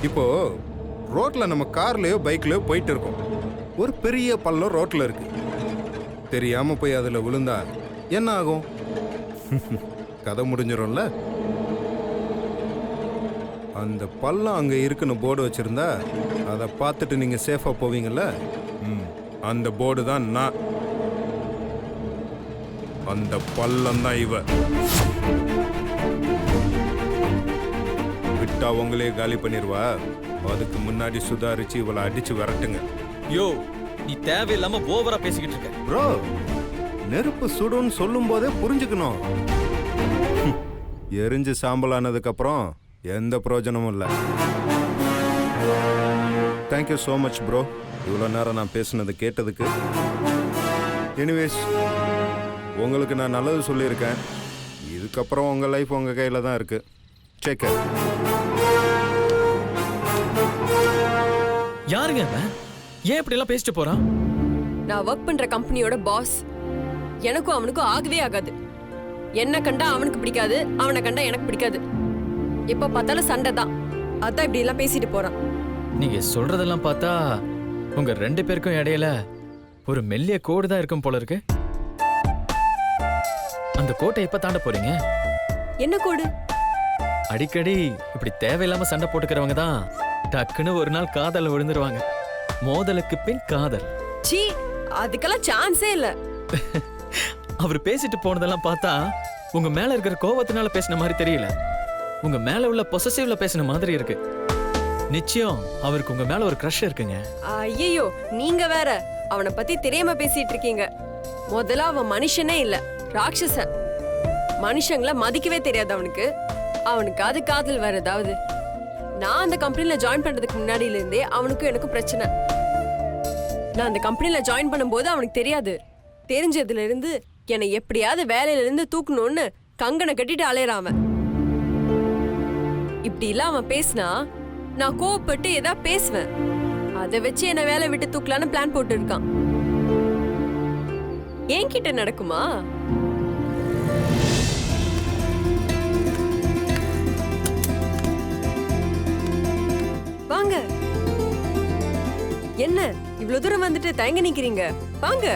இப்போ ரோட்ல நம்ம கார்லயோ பைக்லயோ போயிட்டு இருக்கோம். ஒரு பெரிய பள்ளம் ரோட்ல இருக்கு. தெரியாம போய் அதுல விழுந்தா என்ன ஆகும்? கதை முடிஞ்சிடும்ல. அந்த பள்ளம் அங்க இருக்குன்னு போர்டு வச்சிருந்தா அதை பார்த்துட்டு நீங்க சேஃபா போவீங்கல்ல. அந்த போர்டு தான் நான். அந்த பள்ளம் தான் இவ. விட்டா உங்களே காலி பண்ணிடுவா. அதுக்கு முன்னாடி சுதாரிச்சு இவளை அடிச்சு விரட்டுங்க. யோ, நீ தேவையில்லாம ஓவரா பேசிக்கிட்டு இருக்க. ப்ரோ, நெருப்பு சுடுன்னு சொல்லும் போதே புரிஞ்சுக்கணும். எரிஞ்சு சாம்பலானதுக்கு அப்புறம் எந்த பிரயோஜனமும் இல்லை. தேங்க்யூ ஸோ மச் ப்ரோ, இவ்வளோ நேரம் நான் பேசுனதை கேட்டதுக்கு. எனிவேஸ், உங்களுக்கு நான் நல்லது சொல்லியிருக்கேன். இதுக்கப்புறம் உங்கள் லைஃப் உங்கள் கையில் தான் இருக்கு. செக். யாருங்க அவன்? ஏன் இப்படி எல்லாம் பேசிட்டு போறான்? நான் ஒர்க் பண்ற கம்பெனியோட பாஸ். எனக்கும் அவனுக்கும் ஆகவே ஆகாது. என்ன கண்டா அவனுக்கு பிடிக்காது, அவனை கண்டா எனக்கு பிடிக்காது. எப்ப பார்த்தாலும் சண்டை தான். அதான் இப்படி எல்லாம் பேசிட்டு போறான். நீங்க சொல்றதெல்லாம் பார்த்தா உங்க 2 பேருக்கும் இடையில ஒரு மெல்லிய கோடு தான் இருக்கும் போல இருக்கு. அந்த கோட்டை எப்ப தாண்ட போறீங்க? என்ன கோடு? அடிக்கடி இப்படி தேவையில்லாம சண்டை போட்டுக்கிறவங்க தான் டக்குன்னு ஒரு நாள் காதல்ல விழுந்துருவாங்க. மோதலுக்கு பின் காதல். சீ, அதுக்கெல்லாம் சான்ஸே இல்ல. அவர் பேசிட்டு போனதெல்லாம் பார்த்தா உங்க மேல இருக்கிற கோவத்தினால பேசின மாதிரி தெரியல. உங்க மேல உள்ள பொசசிவ்ல பேசின மாதிரி இருக்கு. நிச்சயம் அவருக்கு உங்க மேல ஒரு க்ரஷ் இருக்குங்க. ஐயோ, நீங்க வேற அவனை பத்தி தெரியாம பேசிட்டு இருக்கீங்க. முதல்ல அவன் மனுஷனே இல்ல, ராட்சசன். மனுஷங்களை மதிக்கவே தெரியாது அவனுக்கு. அவனுக்கு அது காதல் வேற ஏதாவது. நான் அந்த கம்பெனில ஜாயின் பண்றதுக்கு முன்னாடியில இருந்தே அவனுக்கும் எனக்கும் பிரச்சனை. நான் அந்த கம்பெனில ஜாயின் பண்ணும்போது அவனுக்கு தெரியாது. தெரிஞ்சதுல இருந்து என்னை எப்படியாவது வேலையில இருந்து தூக்கணும்னு கங்கனை கட்டிட்டு அலையறான் அவன். இப்படி இல்ல அவன் பேசினா நான் கோவப்பட்டு ஏதா பேசுவேன். அதை வச்சு என்ன வேலை விட்டு தூக்கலான்னு பிளான் போட்டு இருக்கான். என்கிட்ட நடக்குமா? வாங்க. என்ன இவ்வளவு தூரம் வந்துட்டு தயங்க நிக்கிறீங்க? வாங்க.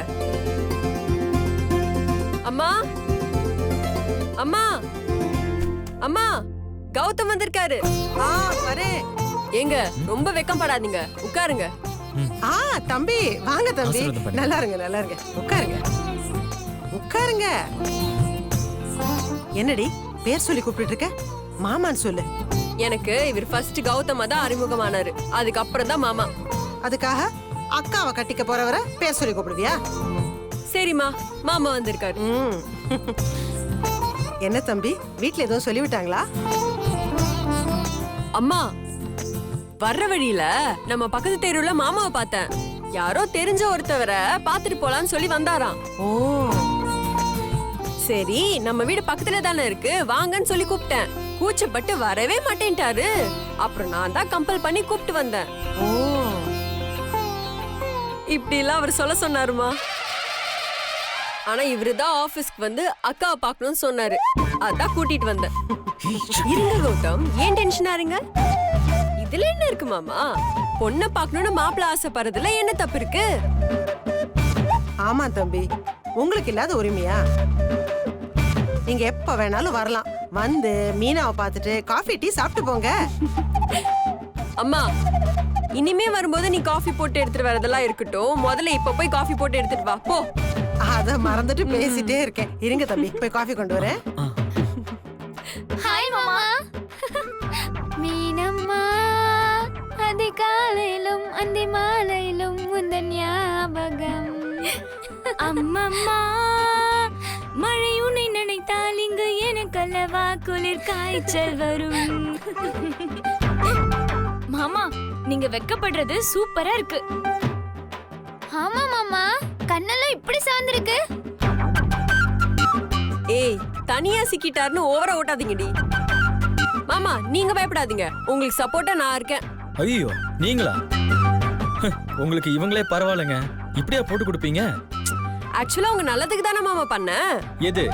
அம்மா, அம்மா, அம்மா, கௌதம் வந்திருக்காரு. வரேன். ஏங்க, ரொம்ப வெக்கப்படாதீங்க, உட்காருங்க. தம்பி வாங்க தம்பி. ஆசீர்வாதம் பண்ணுங்க. நல்லா இருங்க, நல்லா இருங்க. உட்காருங்க, உட்காருங்க. என்னடி பேர் சொல்லி கூப்பிட்டு இருக்க? மாமான்னு சொல்லு. எனக்கு இவர் ஃபர்ஸ்ட் கௌதமா தான் அறிமுகமானாரு. அதுக்கப்புறம் தான் மாமா. அதுக்காக அக்காவை கட்டிக்க போறவரை பேர் சொல்லி கூப்பிடுவியா? சரிம்மா, மாமா வந்திருக்காரு. என்ன தம்பி, வீட்ல எதுவும் சொல்லிவிட்டாங்களா? அம்மா, வர்ற வழியில நம்ம பக்கத்து தெருவுல மாமாவை பார்த்தேன். யாரோ தெரிஞ்ச ஒருத்தவரை பாத்துட்டு போலான்னு சொல்லி வந்தாராம். ஓ, சரி, நம்ம வீடு பக்கத்துல தானே இருக்கு, வாங்கன்னு சொல்லி கூப்பிட்டேன். கூச்சப்பட்டு வரவே மாட்டேன்ட்டாரு. அப்புறம் நான் தான் கம்பல் பண்ணி கூப்பிட்டு வந்தேன். ஓ, இப்படி எல்லாம் அவர் சொல்ல சொன்னாருமா. ஆனா இவருதான் ஆபீஸ்க்கு வந்து அக்காவை பார்க்கணும்னு சொன்னாரு. அதான் கூட்டிட்டு வந்தேன். இருங்க கௌதம், ஏன் டென்ஷன் ஆறீங்க? இதுல என்ன இருக்கு மாமா? பொண்ணை பார்க்கணும்னு மாப்பிள்ள ஆசைப்படுறதுல என்ன தப்பு இருக்கு? ஆமா தம்பி, உங்களுக்கு இல்லாத உரிமையா? நீங்க எப்ப வேணாலும் வரலாம். வந்து மீனாவை பார்த்துட்டு காஃபி டீ சாப்பிட்டு போங்க. அம்மா, இனிமே வரும்போது நீ காஃபி போட்டு எடுத்துட்டு வரதெல்லாம் இருக்கட்டும். முதல்ல இப்ப போய் காஃபி போட்டு எடுத்துட்டு வா, போ. அத மறந்துட்டு பேசிட்டே இருக்கேன். இருங்க தம்பி, போய் காஃபி கொண்டு வரேன். ஹாய் மாமா. மீனம்மா, அதிகாலையிலும் அந்தி மாலையிலும் உந்தன் ஞாபகம். அம்மம்மா, மழை உன்னை நினைத்தால் இங்கு எனக்கல்லவா குளிர் காய்ச்சல் வரும். மாமா, நீங்க வெக்கப்படுறது சூப்பரா இருக்கு. ஆமா மாமா, கண்ணெல்லாம் இப்படி சார்ந்திருக்கு. ஏய், தனியா சிக்கிட்டாருன்னு ஓவரா ஓட்டாதீங்கடி. மாமா, நீங்க பயப்படாதீங்க, உங்களுக்கு சப்போர்ட்டா நான் இருக்கேன். ஐயோ, நீங்களா? உங்களுக்கு இவங்களே பரவாயில்லைங்க. இப்படியா போட்டு கொடுப்பீங்க? ஆக்சுவலா உங்க நல்லதுக்கு தானே மாமா பண்ண. எது?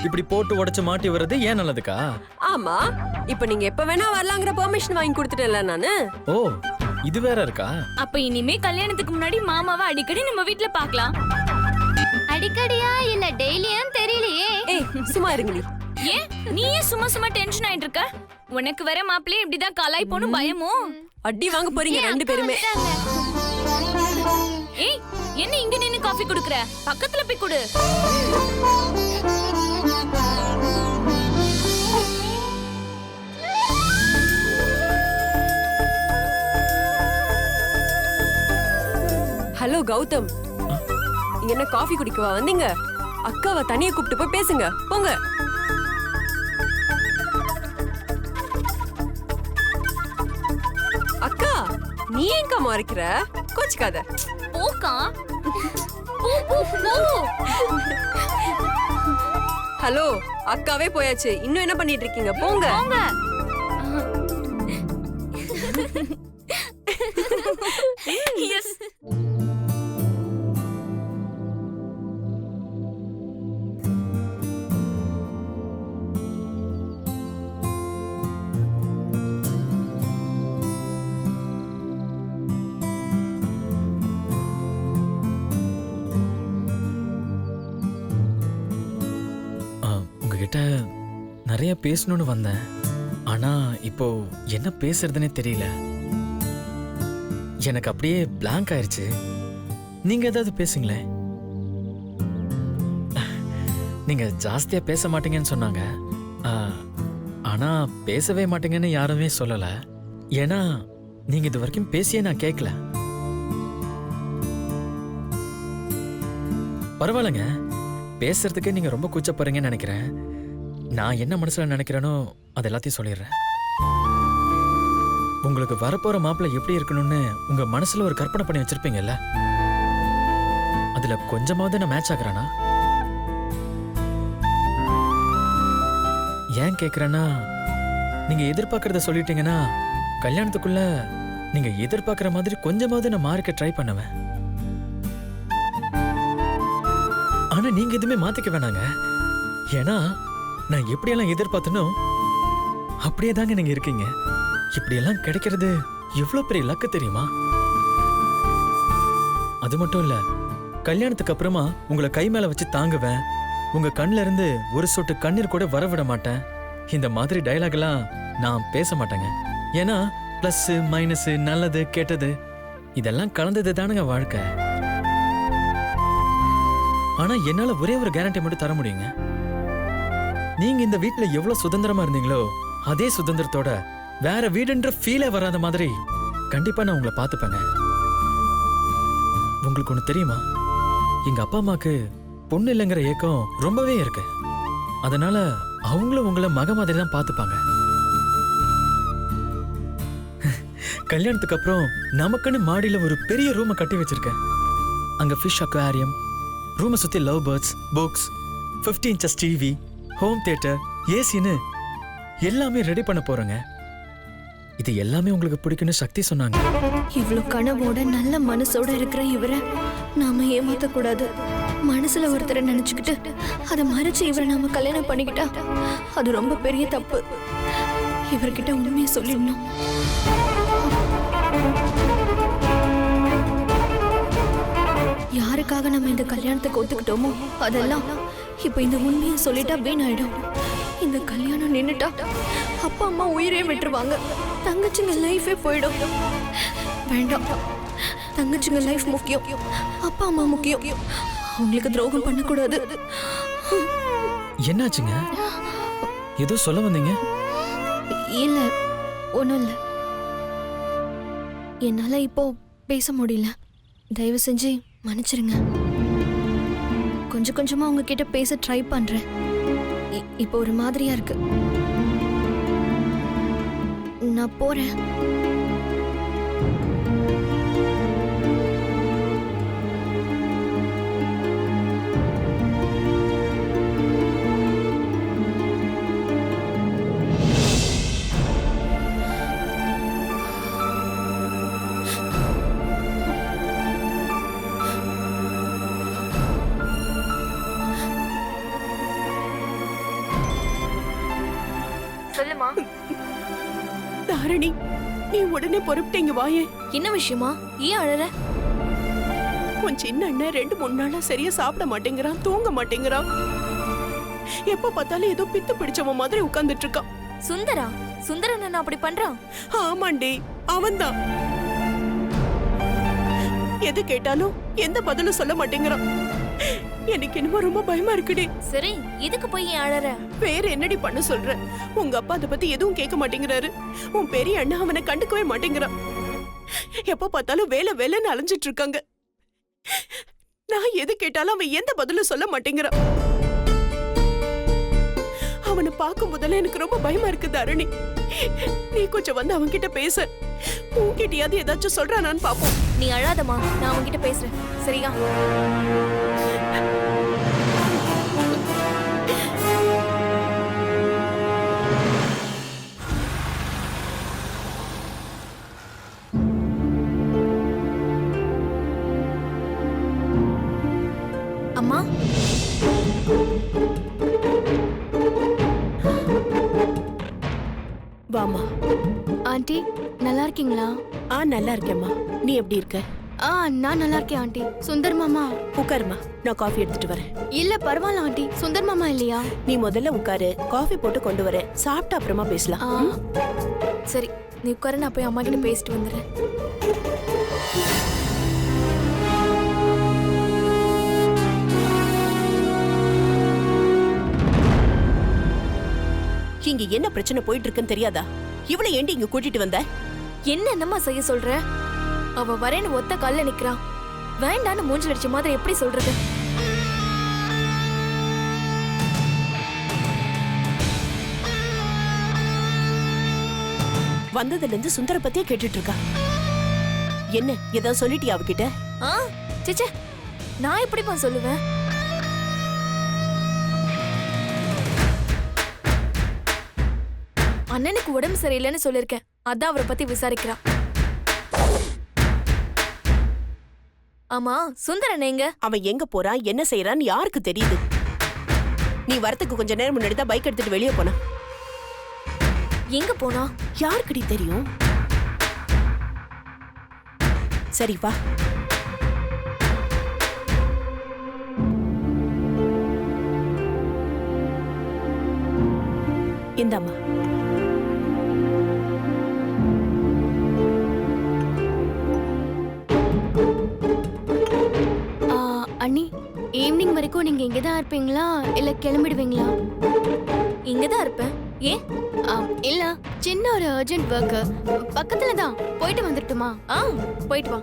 இப்படி போட்டு உடைச்சு மாட்டி வர்றது ஏன் நல்லதுக்கா? ஆமா, இப்ப நீங்க எப்ப வேணா வரலாங்கிற பெர்மிஷன் வாங்கி கொடுத்துட்டேன்ல நானு. ஓ, இது வேற இருக்கா? அப்ப இனிமே கல்யாணத்துக்கு முன்னாடி மாமாவை அடிக்கடி நம்ம வீட்ல பார்க்கலாம். அடிக்கடியா இல்ல டெய்லியும் தெரியலையே. ஏய் சும்மா இருங்கடி. ஏன் நீ ஏன் சும்மா சும்மா டென்ஷன் ஆயிட்டு இருக்க? உனக்கு வர மாப்பிள்ளை இப்படிதான் கலாய் போனும் பயமோ? அடி வாங்க போறீங்க ரெண்டு பேருமே. ஏய், என்ன இங்க நின்னு காஃபி குடுக்குற? பக்கத்துல போய் குடு. ஹலோ கௌதம், இங்க என்ன காஃபி குடிக்கவா வந்தீங்க? அக்காவை தனியா கூப்பிட்டு போய் பேசுங்க போங்க. அக்கா நீ எங்க மறைக்கிற? கோச்சுக்காத. போக்கா. போ போ போ. ஹலோ, அக்காவே போயாச்சு, இன்னும் என்ன பண்ணிட்டு இருக்கீங்க? போங்க போங்க. எஸ். உங்ககிட்ட நிறைய பேசணும்னு வந்தேன். ஆனா இப்போ என்ன பேசுறதுனே தெரியல. எனக்கு அப்படியே பிளாங்க் ஆயிருச்சு. நீங்க ஏதாவது பேசுங்களேன். நீங்க ஜாஸ்தியா பேச மாட்டீங்கன்னு சொன்னாங்க. ஆனா பேசவே மாட்டீங்கன்னு யாருமே சொல்லல. ஏன்னா நீங்க இது வரைக்கும் பேசியே நான் கேட்கல. பரவாயில்லைங்க, பேசுறதுக்கு நீங்க ரொம்ப கூச்சப்படுறீங்கன்னு நினைக்கிறேன். நான் என்ன மனசுல நினைக்கிறேனோ அது எல்லாத்தையும் சொல்லிடுறேன். உங்களுக்கு வரப்போற மாப்பிள்ளை எப்படி இருக்கணும்னு உங்க மனசுல ஒரு கற்பனை பண்ணி வச்சிருப்பீங்கல்ல, அதுல கொஞ்சமாவது நான் மேட்ச் ஆகுறானா? ஏன் கேக்குறேன்னா, நீங்க எதிர்பார்க்கறத சொல்லிட்டீங்கன்னா கல்யாணத்துக்குள்ள நீங்க எதிர்பார்க்கிற மாதிரி கொஞ்சமாவது நான் மாறிக்க ட்ரை பண்ணுவேன். ஆனா நீங்க எதுவுமே மாத்திக்க வேணாங்க. ஏன்னா நான் எப்படியெல்லாம் எதிர்பார்த்தனோ அப்படியே தாங்க நீங்க இருக்கீங்க. இப்படியெல்லாம் கிடைக்கிறது எவ்வளவு பெரிய லக்கு தெரியுமா? அது மட்டும் இல்ல, கல்யாணத்துக்கு அப்புறமா உங்களை கை மேல வச்சு தாங்குவேன். உங்க கண்ணுல இருந்து ஒரு சொட்டு கண்ணீர் கூட வரவிட மாட்டேன். இந்த மாதிரி டயலாக் எல்லாம் நான் பேச மாட்டேங்க. ஏன்னா பிளஸ் மைனஸ், நல்லது கெட்டது இதெல்லாம் கலந்தது தானுங்க வாழ்க்கை. ஆனா என்னால ஒரே ஒரு கேரண்டி மட்டும் தர முடியுங்க. நீங்க இந்த வீட்டுல எவ்வளவு சுதந்திரமா இருந்தீங்களோ அதே சுதந்திரத்தோட வேற வீடுன்ற ஃபீலே வராத மாதிரி கண்டிப்பா நான் உங்களை பார்த்துப்பேங்க. உங்களுக்கு ஒண்ணு தெரியுமா, எங்க அப்பா அம்மாக்கு பொண்ணு இல்லைங்கிற ஏக்கம் ரொம்பவே இருக்கு. அதனால அவங்களும் உங்களை மக மாதிரி தான் பார்த்துப்பாங்க. கல்யாணத்துக்கு அப்புறம் நமக்குன்னு மாடியில ஒரு பெரிய ரூமை கட்டி வச்சிருக்கேன். அங்க ஃபிஷ் அக்வாரியம், ரூமை சுத்தி love birds, books, 50 inches TV, home theatre, ஏசின்னு எல்லாமே ரெடி பண்ண போறேங்க. இது எல்லாமே உங்களுக்கு பிடிக்கும்னு சக்தி சொன்னாங்க. இவ்வளவு கனவோட நல்ல மனசோட இருக்கிற இவரை நாம ஏமாத்த கூடாது. மனசுல ஒருத்தரை நினைச்சுக்கிட்டு அதை மறைச்சு இவரை நாம கல்யாணம் பண்ணிக்கிட்டா அது ரொம்ப பெரிய தப்பு. இவர்கிட்ட உண்மையை சொல்லிடணும். யாருக்காக நம்ம இந்த கல்யாணத்துக்கு ஒத்துக்கிட்டோமோ அதெல்லாம் இப்ப இந்த உண்மையை சொல்லிட்டா வீணாயிடும். இந்த கல்யாணம் நின்னுட்டா அப்பா அம்மா உயிரே விட்டுருவாங்க. தங்கச்சிங்க லைஃபே போயிடும். வேண்டாம், தங்கச்சிங்க லைஃப் முக்கியம், அப்பா அம்மா முக்கியம். அவங்களுக்கு துரோகம் பண்ணக்கூடாது. என்னாச்சுங்க? ஏதோ சொல்ல வந்தீங்க? இல்ல, ஒண்ணும் இல்ல. என்னால இப்போ பேச முடியல. தயவு செஞ்சு மன்னிச்சிருங்க. கொஞ்சம் கொஞ்சமா உங்ககிட்ட பேச ட்ரை பண்றேன். இப்போ ஒரு மாதிரியா இருக்கு. நான் போறேன். சொல்லுமா. தாரணி, நீ உடனே பொறுப்பிட்டு இங்க வாயே. என்ன விஷயமா? ஏன் அழற? உன் சின்ன அண்ணன் 2-3 நாளா சரியா சாப்பிட மாட்டேங்கிறான், தூங்க மாட்டேங்கிறான். எப்ப பார்த்தாலும் ஏதோ பித்து பிடிச்சவன் மாதிரி உட்கார்ந்துட்டு இருக்கான். சுந்தரா? சுந்தரன் என்ன அப்படி பண்றான்? ஆமாண்டி, அவன்தான். எது கேட்டாலும் எந்த பதிலும் சொல்ல மாட்டேங்கிறான். எனக்கு என்னமோ ரொம்ப பயமா இருக்குடி. சரி, இதுக்கு போய் ஏன் அழற? வேற என்னடி பண்ண சொல்ற? உங்க அப்பா அதை பத்தி எதுவும் கேட்க மாட்டேங்கிறாரு. உன் பெரிய அண்ணன் அவனை கண்டுக்கவே மாட்டேங்கிறான். எப்ப பார்த்தாலும் வேலை வேலைன்னு அலைஞ்சிட்டு இருக்காங்க. நான் எது கேட்டாலும் அவன் எந்த பதிலும் சொல்ல மாட்டேங்கிறான். அவனை பார்க்கும் போதெல்லாம் எனக்கு ரொம்ப பயமா இருக்கு தாரணி. நீ கொஞ்சம் வந்து அவன் கிட்ட பேச. உன்கிட்டயாவது ஏதாச்சும் சொல்றானான்னு பாப்போம். நீ அழாதம்மா, நான் அவன்கிட்ட பேசுறேன், சரியா? அம்மா, வாமா. ஆண்டி நல்லா இருக்கீங்களா? நல்லா இருக்கேம்மா. நீ எப்படி இருக்க? நான் நல்லா இருக்கேன் ஆண்டி. சுந்தர் மாமா? உட்காருமா, நான் காஃபி எடுத்துட்டு வரேன். இல்ல பரவாயில்ல ஆண்டி, சுந்தர் மாமா இல்லையா? நீ முதல்ல உட்காரு, காஃபி போட்டு கொண்டு வரேன். சாப்பிட்டு அப்புறமா பேசலாம். சரி, நீ உட்காரு, நான் போய் அம்மா கிட்ட பேசிட்டு வந்துடுறேன். இங்க என்ன பிரச்சனை போயிட்டு இருக்குன்னு தெரியாதா? இவளை ஏண்டி இங்க கூட்டிட்டு வந்த? என்னம்மா செய்ய சொல்ற? அவ வரேன்னு ஒத்த கால்ல நிக்கிறான். வேண்டான்னு மூஞ்சில் அடிச்ச மாதிரி எப்படி சொல்றது? வந்ததுல இருந்து சுந்தர பத்தியே கேட்டுட்டு இருக்கா. என்ன ஏதாவது சொல்லிட்டியா அவகிட்ட? சிச்சே, நான் எப்படிப்பா சொல்லுவேன்? அண்ணனுக்கு உடம்பு சரியில்லைன்னு சொல்லிருக்கேன், அதான் அவரை பத்தி விசாரிக்கிறா. ஆமா, சுந்தரன் எங்க? அவன் எங்க போறான், என்ன செய்யறான்னு யாருக்கு தெரியுது? நீ வரத்துக்கு கொஞ்ச நேரம் முன்னாடி தான் பைக் எடுத்துட்டு வெளியே போனா. எங்க போனா? யாருக்குடி தெரியும்? சரி வா. இந்தாம்மா. அண்ணி, ஈவினிங் வரைக்கும் நீங்க இங்கதான் இருப்பீங்களா இல்ல கிளம்பிடுவீங்களா? இங்கதான் இருப்பேன். ஏன்? இல்ல, சின்ன ஒரு அர்ஜென்ட் ஒர்க் பக்கத்துல தான், போயிட்டு வந்துட்டுமா? போயிட்டு வா.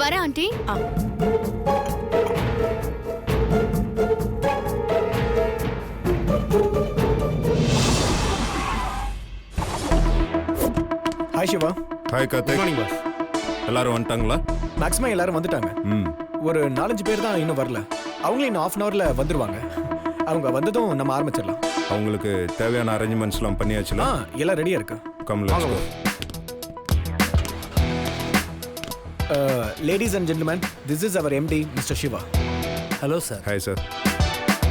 வர aunty. Hi Shiva. Hi Karthik. Morning boss. எல்லாரும் வந்துட்டாங்களா? மேக்ஸிமம் எல்லாரும் வந்துட்டாங்க. ஒரு 4-5 பேர் தான் இன்னும் வரல. அவங்களும் இன்னும் 1/2 hourல வந்துருவாங்க. அவங்க வந்ததும் நம்ம ஆரம்பிச்சிடலாம். அவங்களுக்கு தேவையான அரேஞ்ச்மெண்ட்ஸ்லாம் பண்ணியாச்சுல? எல்லாம் ரெடியா இருக்கு. Come let's go. Ladies and gentlemen, this is our MD mister Shiva. Hello sir. Hi sir.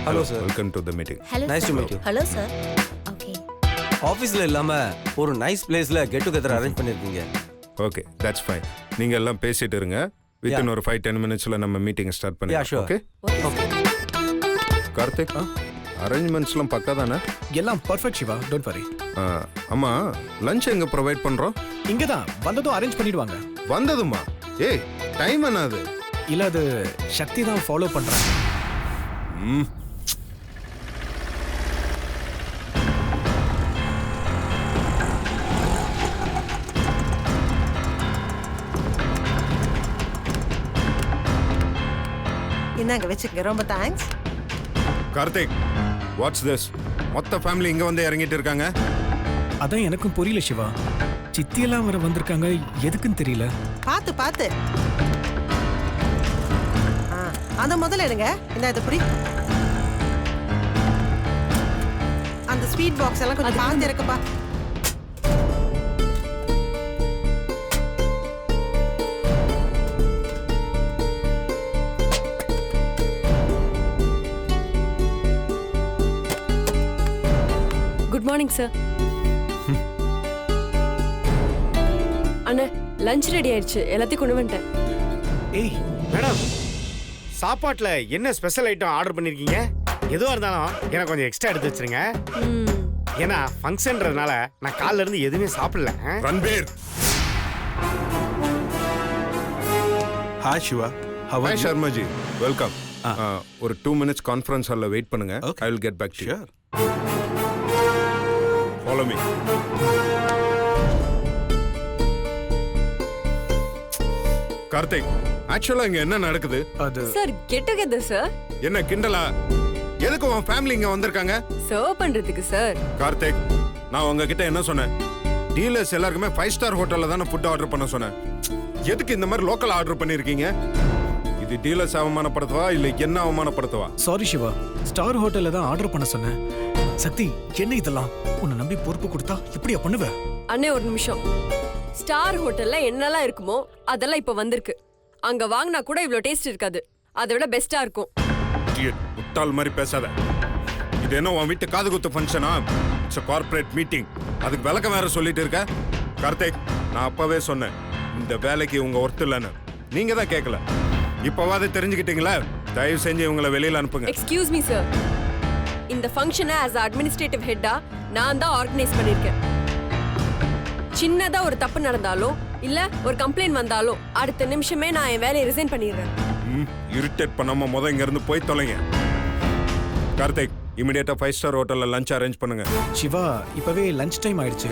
Hello sir. Welcome to the meeting. Nice to meet you. Hello sir. Okay. ஆஃபீஸில் இல்லாமல் ஒரு நைஸ் பிளேஸில் கெட் டுகெதர் அரேஞ்ச் பண்ணியிருக்கீங்க. Okay, that's fine. நீங்கள் எல்லாம் பேசிட்டு இருங்க. Within ஒரு 5-10 minutesல நம்ம மீட்டிங் ஸ்டார்ட் பண்ணிடலாம். ஓகே கார்த்திக், அரேஞ்ச்மெண்ட்ஸ்லாம் பக்கா தானே? எல்லாம் பர்ஃபெக்ட் சிவா, டோன்ட் வரி. அம்மா, லஞ்ச் எங்கே ப்ரொவைட் பண்ணுறோம்? இங்கே தான், வந்ததும் அரேஞ்ச் பண்ணிடுவாங்க. வந்ததுமா? ஏய், டைம் என்ன அது? இல்லை, அது சக்தி தான் ஃபாலோ பண்ணுறாங்க. இந்தாங்க வச்சுக்க, ரொம்ப தேங்க்ஸ். Karthik, watts this? மொத்த ஃபேமிலி இங்கே வந்து இறங்கிட்டு இருக்காங்க. அதான் எனக்கும் புரியல சிவா. சித்தியெல்லாம் வர வந்திருக்காங்க, எதுக்குன்னு தெரியல. பார்த்து பார்த்து. அந்த முதல்ல எடுங்க. இந்த இது புரி. அந்த ஸ்வீட் பாக்ஸ் எல்லாம் கொஞ்சம் பார்த்து இருக்குப்பா. Morning sir. அண்ணா லஞ்ச் ரெடி ஆயிடுச்சு, எல்லாத்தையும் கொண்டு வந்துட்டேன். ஏய் மேடம், சாப்பாட்டில் என்ன ஸ்பெஷல் ஐட்டம் ஆர்டர் பண்ணியிருக்கீங்க? எதுவாக இருந்தாலும் எனக்கு கொஞ்சம் எக்ஸ்ட்ரா எடுத்து வச்சிருங்க. ஏன்னா ஃபங்க்ஷன்றதுனால நான் காலைல இருந்து எதுவுமே சாப்பிடல. Ranbir. Hi Shiva. Hi Sharmaji, welcome. ஒரு 2 minutes கான்ஃபரன்ஸ் ஹாலில் வெயிட் பண்ணுங்க. I will get back to you. Follow me. Karthik, ஆக்சுவலா இங்க என்ன நடக்குது? அது சார் கெட் டுகெதர் சார். என்ன கிண்டலா? எதுக்கு உன் ஃபேமிலி இங்க வந்திருக்காங்க? சர்வ் பண்றதுக்கு சார். கார்த்திக், நான் உங்ககிட்ட என்ன சொன்னேன்? டீலர்ஸ் எல்லாருக்குமே 5 ஸ்டார் ஹோட்டல்ல தானே ஃபுட் ஆர்டர் பண்ண சொன்னேன். எதுக்கு இந்த மாதிரி லோக்கல் ஆர்டர் பண்ணிருக்கீங்க? இது டீலர்ஸ் அவமானப்படுத்தவா இல்ல என்ன அவமானப்படுத்தவா? சாரி சிவா, ஸ்டார் ஹோட்டல்ல தான் ஆர்டர் பண்ண சொன்னேன். சக்தி, என்ன இதெல்லாம்? உன்னை நம்பி பொறுப்பு கொடுத்தா இப்படியா பண்ணுவ? அண்ணே ஒரு நிமிஷம். ஸ்டார் ஹோட்டல்ல என்னெல்லாம் இருக்குமோ அதெல்லாம் இப்ப வந்திருக்கு. அங்க வாங்கினா கூட இவ்ளோ டேஸ்ட் இருக்காது, அதை விட பெஸ்டா இருக்கும். முட்டாள் மாதிரி பேசாத. இது என்ன உன் வீட்டு காது குத்து ஃபங்க்ஷனா? It's corporate meeting. அதுக்கு விளக்கம் வேற சொல்லிட்டு இருக்க. கார்த்திக், நான் அப்பவே சொன்னேன் இந்த வேலைக்கு உங்க ஒர்த் இல்லைன்னு. நீங்க தான் கேட்கல. இப்பவாது தெரிஞ்சுக்கிட்டீங்களா? தயவு செஞ்சு இவங்களை வெளியில அனுப்புங்க. எக்ஸ்கியூஸ் மீ சார், இந்த ஃபங்க்ஷனை ஆஸ் அட்மினிஸ்ட்ரேட்டிவ் ஹெட்டா நான் தான் ஆர்கனைஸ் பண்ணிருக்கேன். சின்னதா ஒரு தப்பு நடந்தாலும் இல்ல ஒரு கம்ப்ளைண்ட் வந்தாலும் அடுத்த நிமிஷமே நான் என் வேலையை ரிசைன் பண்ணிடுறேன். இரிட்டேட் பண்ணாம இங்க இருந்து போய் தொலைங்க. கார்த்திக், இமிடியேட்டா 5 ஸ்டார் ஹோட்டல்ல லஞ்ச் அரேஞ்ச் பண்ணுங்க. சிவா, இப்பவே லஞ்ச் டைம் ஆயிடுச்சு.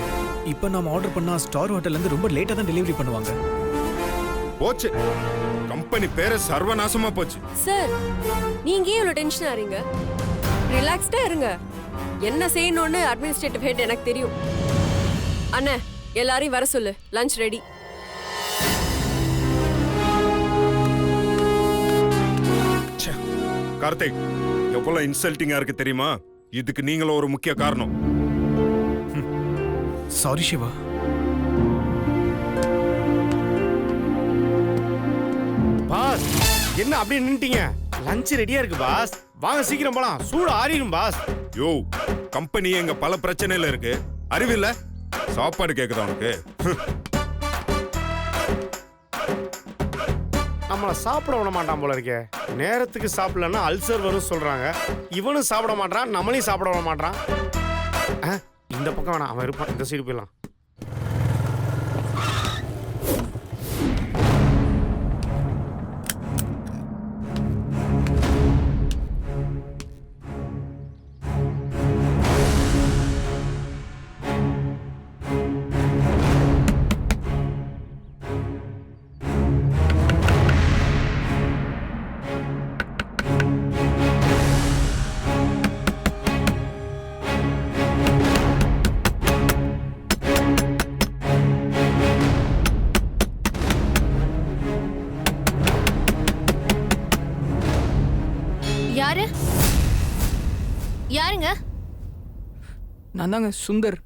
இப்போ நாம ஆர்டர் பண்ணா ஸ்டார் ஹோட்டல்ல இருந்து ரொம்ப லேட்டா தான் டெலிவரி பண்ணுவாங்க. போச்சு, கம்பெனி பேரு சர்வநாசமா போச்சு. சார் நீங்க ஏன் இவ்வளவு டென்ஷன் ஆறீங்க? ரிலாக்ஸ்டா இருங்க. என்ன செய்யணும்னு அட்மினிஸ்ட்ரேட்டிவ் ஹெட் எனக்கு தெரியும். அண்ணே எல்லாரையும் வர சொல்லு, லஞ்ச் ரெடி. கார்த்திக், எவ்வளவு இன்சல்ட்டிங்கா இருக்கு தெரியுமா? இதுக்கு நீங்களும் ஒரு முக்கிய காரணம். சாரி சிவா. பாஸ், என்ன அப்படியே நின்னுட்டீங்க? லஞ்ச் ரெடியா இருக்கு பாஸ், வாங்க சீக்கிரம் போலாம், சூடு ஆறிடும் பாஸ். யோ, கம்பெனி எங்க பல பிரச்சனையில இருக்கு, அறிவில்ல? சாப்பாடு கேக்குதா உனக்கு? நம்மள சாப்பிட விட மாட்டான் போல இருக்கே. நேரத்துக்கு சாப்பிடலன்னா அல்சர் வரும் சொல்றாங்க. இவனும் சாப்பிட மாட்டான், நம்மளையும் சாப்பிட விட மாட்டான். இந்த பக்கம் வேணாம், அவன் இருப்பான். இந்த சைடு போயிடலாம். யாரு? யாருங்க? நான் தாங்க சுந்தர்.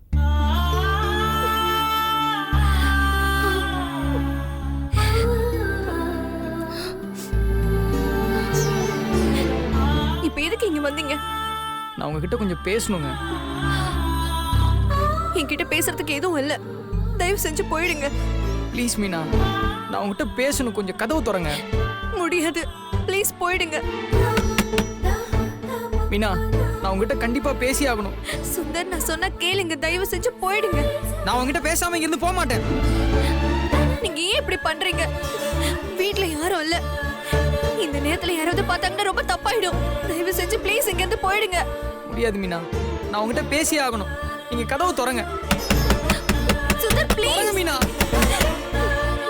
இப்ப எதுக்கு இங்க வந்தீங்க? நான் உங்ககிட்ட கொஞ்சம் பேசணுங்க. என்கிட்ட பேசுறதுக்கு எதுவும் இல்ல, தயவு செஞ்சு போயிடுங்க. ப்ளீஸ் மீனா, நான் உங்ககிட்ட பேசணும், கொஞ்சம் கதவு திறங்க. முடியாது, ப்ளீஸ் போயிடுங்க. மீனா, நான் உங்ககிட்ட கண்டிப்பா பேசி ஆகணும். சுந்தர், நான் சொன்னா கேளுங்க, தயவு செஞ்சு போயிடுங்க. நான் உங்ககிட்ட பேசாம இருந்து போக மாட்டேன். நீங்க ஏன் இப்படி பண்றீங்க? வீட்ல யாரும் இல்ல, இந்த நேரத்துல யாராவது பார்த்தாங்கன்னா ரொம்ப தப்பாயிடும். தயவு செஞ்சு ப்ளீஸ் இங்க இருந்து போயிடுங்க. முடியாது மீனா, நான் உங்ககிட்ட பேசி ஆகணும். நீங்க கதவு திறங்க. சுந்தர் ப்ளீஸ். மீனா,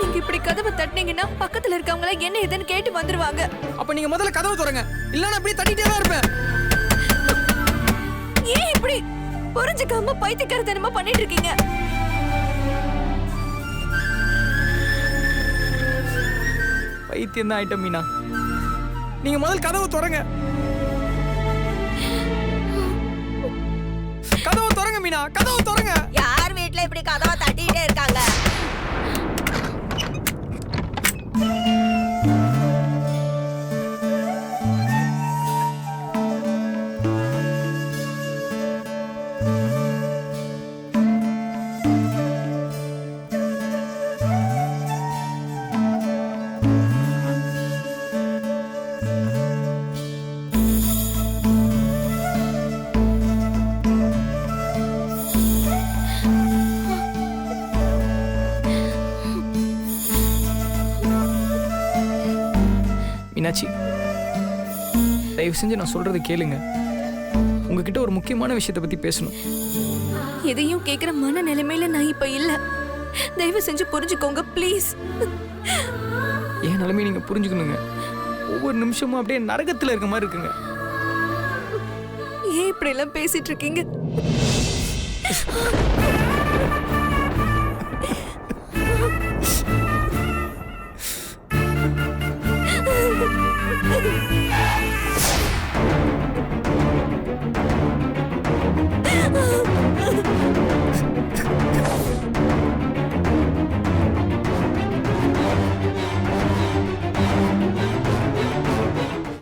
நீங்க இப்படி கதவை தட்டினீங்கன்னா பக்கத்துல இருக்கவங்க எல்லாம் என்ன ஏதுன்னு கேட்டு வந்துருவாங்க. அப்ப நீங்க முதல்ல கதவு திறங்க, இல்லன்னா அப்படியே தட்டிட்டே தான் இருப்பேன். ஏன் இப்படி புரிஞ்சுக்காம பைத்தியக்காரத்தனமா பண்ணிட்டு இருக்கீங்க? பைத்தியம் தான் ஆயிட்டம் மீனா. நீங்க முதல்ல கதவு திறங்க. கதவு திறங்க மீனா, கதவு திறங்க. யார் வீட்ல இப்படி கதவை தட்டிட்டே இருக்காங்க? மீனாட்சி, தயவு செஞ்சு நான் சொல்றது கேளுங்க. உங்ககிட்ட ஒரு முக்கியமான விஷயத்தை பத்தி பேசணும். எதையும் கேக்குற மன நிலைமையில நான் இப்ப இல்ல. தயவு செஞ்சு புரிஞ்சுக்கோங்க ப்ளீஸ். என் நிலைமையை நீங்க புரிஞ்சுக்கணுங்க. ஒவ்வொரு நிமிஷமும் அப்படியே நரகத்துல இருக்க மாதிரி இருக்குங்க. ஏன் இப்படி எல்லாம் பேசிட்டு இருக்கீங்க?